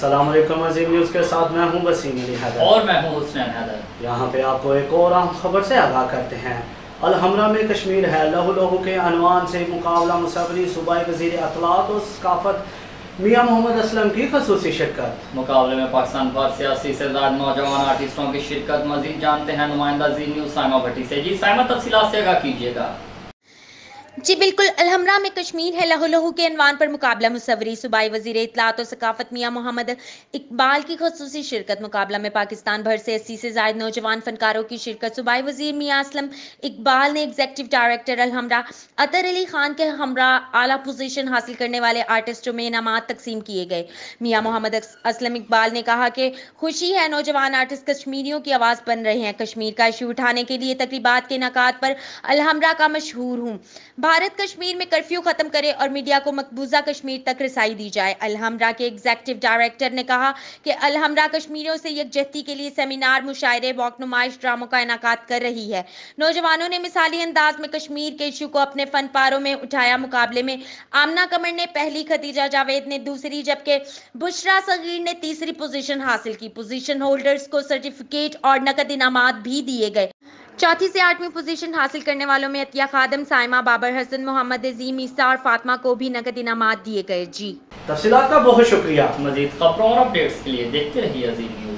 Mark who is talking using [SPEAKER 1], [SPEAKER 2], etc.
[SPEAKER 1] अस्सलाम वालेकुम अजीम न्यूज़ के साथ मैं हूं वसीम अली हैदर
[SPEAKER 2] और मैं हूं हुसैन हैदर।
[SPEAKER 1] यहाँ पे आपको एक और अहम खबर से आगाह करते हैं। अलहमरा में कश्मीर है लहू लहू के अनवान से मुकाबला मुसव्वरी सूबाई वज़ीर अतलात और सकाफत मियां मोहम्मद असलम की खसूसी शिरकत।
[SPEAKER 2] मुकाबले में पाकिस्तान भर से 80 से ज्यादा नौजवान आर्टिस्टों की शिरकत। मजीद जानते हैं नुमाइंदा जी न्यूज़ साइमा भट्टी से। जी साइमा, तफसीलात से आगाह कीजिएगा।
[SPEAKER 3] जी बिल्कुल, अलहमरा में कश्मीर है लहू लहू के अनवान पर मुकाबला मुसव्वरी सूबाई वज़ीर इत्तलात और सकाफत मियां मोहम्मद इकबाल की खसूसी शिरकत। मुकाबला में पाकिस्तान भर से 80 से ज़ायद नौजवान फनकारों की शिरकत। सूबाई वज़ीर मियां असलम इकबाल ने एग्जीक्यूटिव डायरेक्टर अलहमरा अतर अली खान के हमरा आला पोजीशन हासिल करने वाले आर्टिस्टों में इनामात तकसीम किए गए। मियां मोहम्मद असलम इकबाल ने कहा कि खुशी है नौजवान आर्टिस्ट कश्मीरियों की आवाज़ बन रहे हैं। कश्मीर का इशू उठाने के लिए तकरीबात के इनेकाद पर अलहमरा का मशहूर हूँ। भारत कश्मीर में कर्फ्यू खत्म करे और मीडिया को मकबूजा कश्मीर तक रसाई दी जाए। अलहमरा के एग्जीक्यूटिव डायरेक्टर ने कहा कि अलहमरा कश्मीरियों से यकजहती के लिए सेमिनार, मुशायरे, वॉक नुमाइश, ड्रामों का इनेकाद कर रही है। नौजवानों ने मिसाली अंदाज में कश्मीर के इशू को अपने फन पारों में उठाया। मुकाबले में आमना कमर ने पहली, खदीजा जावेद ने दूसरी, जबकि बुशरा सगीर ने तीसरी पोजीशन हासिल की। पोजीशन होल्डर्स को सर्टिफिकेट और नकद इनामात भी दिए गए। चौथी से 8वीं पोजीशन हासिल करने वालों में अतिया खादम, साइमा, बाबर हसन, मोहम्मद अजीम, ईसा और फातिमा को भी नकद इनामात दिए गए। जी
[SPEAKER 1] तफसीलात का बहुत शुक्रिया।
[SPEAKER 2] मजीद खबरों और अपडेट्स के लिए देखते रहिए अजीम न्यूज़।